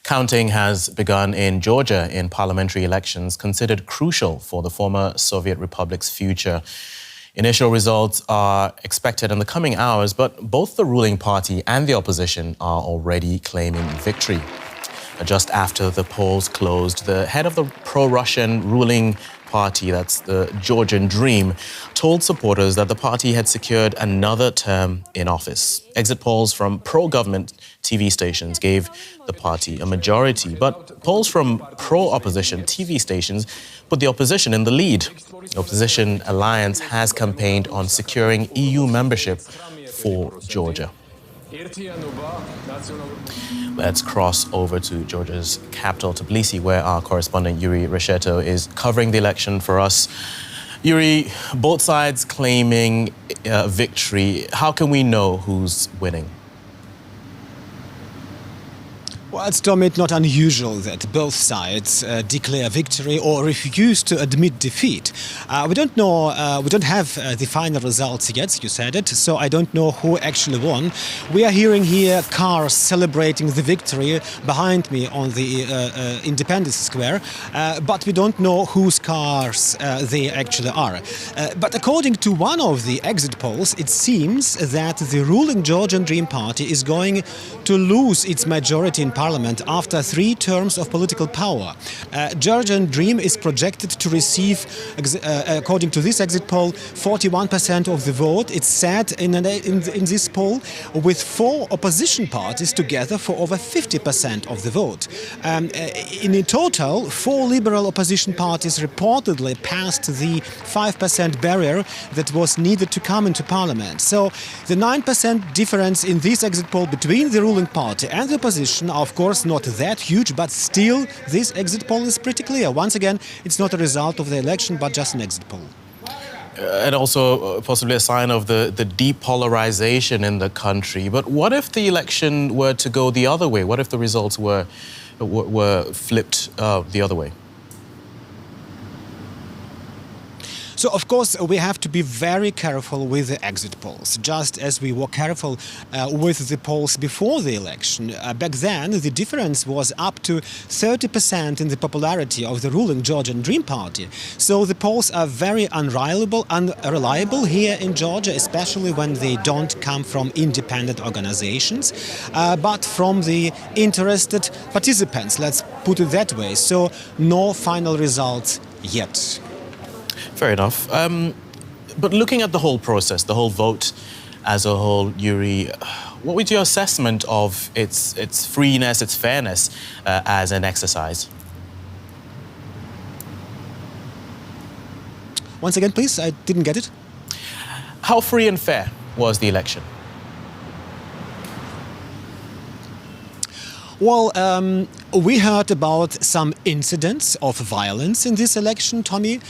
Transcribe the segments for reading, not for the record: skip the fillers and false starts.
Counting has begun in Georgia in parliamentary elections considered crucial for the former Soviet republic's future. Initial results are expected in the coming hours, but both the ruling party and the opposition are already claiming victory. Just after the polls closed, the head of the pro-Russian ruling party, that's the Georgian Dream, told supporters that the party had secured another term in office. Exit polls from pro-government TV stations gave the party a majority, but polls from pro-opposition TV stations put the opposition in the lead. The opposition alliance has campaigned on securing EU membership for Georgia. Let's cross over to Georgia's capital, Tbilisi, where our correspondent Yuri Resheto is covering the election for us. Yuri, both sides claiming victory. How can we know who's winning? Well, it's not unusual that both sides declare victory or refuse to admit defeat. We don't know, we don't have the final results yet, you said it, so I don't know who actually won. We are hearing here cars celebrating the victory behind me on the Independence Square, but we don't know whose cars they actually are. But according to one of the exit polls, it seems that the ruling Georgian Dream Party is going to lose its majority in parliament after 3 terms of political power. Georgian Dream is projected to receive, according to this exit poll, 41% of the vote. It's said in this poll, with 4 opposition parties together for over 50% of the vote. In total, 4 liberal opposition parties reportedly passed the 5% barrier that was needed to come into parliament. So the 9% difference in this exit poll between the ruling party and the opposition are, of course, not that huge, but still this exit poll is pretty clear. Once again, it's not a result of the election, but just an exit poll. And also possibly a sign of the deep polarization in the country. But what if the election were to go the other way? What if the results were flipped the other way? So, of course, we have to be very careful with the exit polls, just as we were careful with the polls before the election. Back then, the difference was up to 30% in the popularity of the ruling Georgian Dream Party. So the polls are very unreliable here in Georgia, especially when they don't come from independent organizations, but from the interested participants, let's put it that way. So no final results yet. Fair enough. But looking at the whole process, the whole vote as a whole, Yuri, what was your assessment of its freeness, its fairness as an exercise? Once again, please, I didn't get it. How free and fair was the election? Well, we heard about some incidents of violence in this election, Tommy.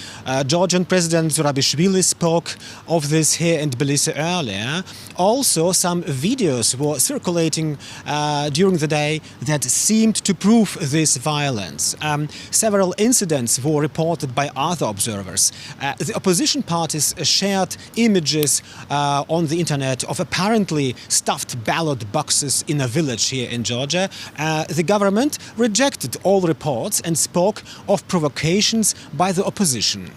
Georgian President Zurabishvili spoke of this here in Tbilisi earlier. Also, some videos were circulating during the day that seemed to prove this violence. Several incidents were reported by other observers. The opposition parties shared images on the internet of apparently stuffed ballot boxes in a village here in Georgia. The government rejected all reports and spoke of provocations by the opposition.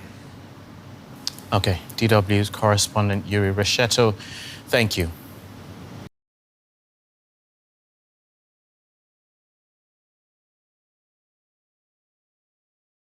Okay, DW's correspondent Yuri Resheto, thank you.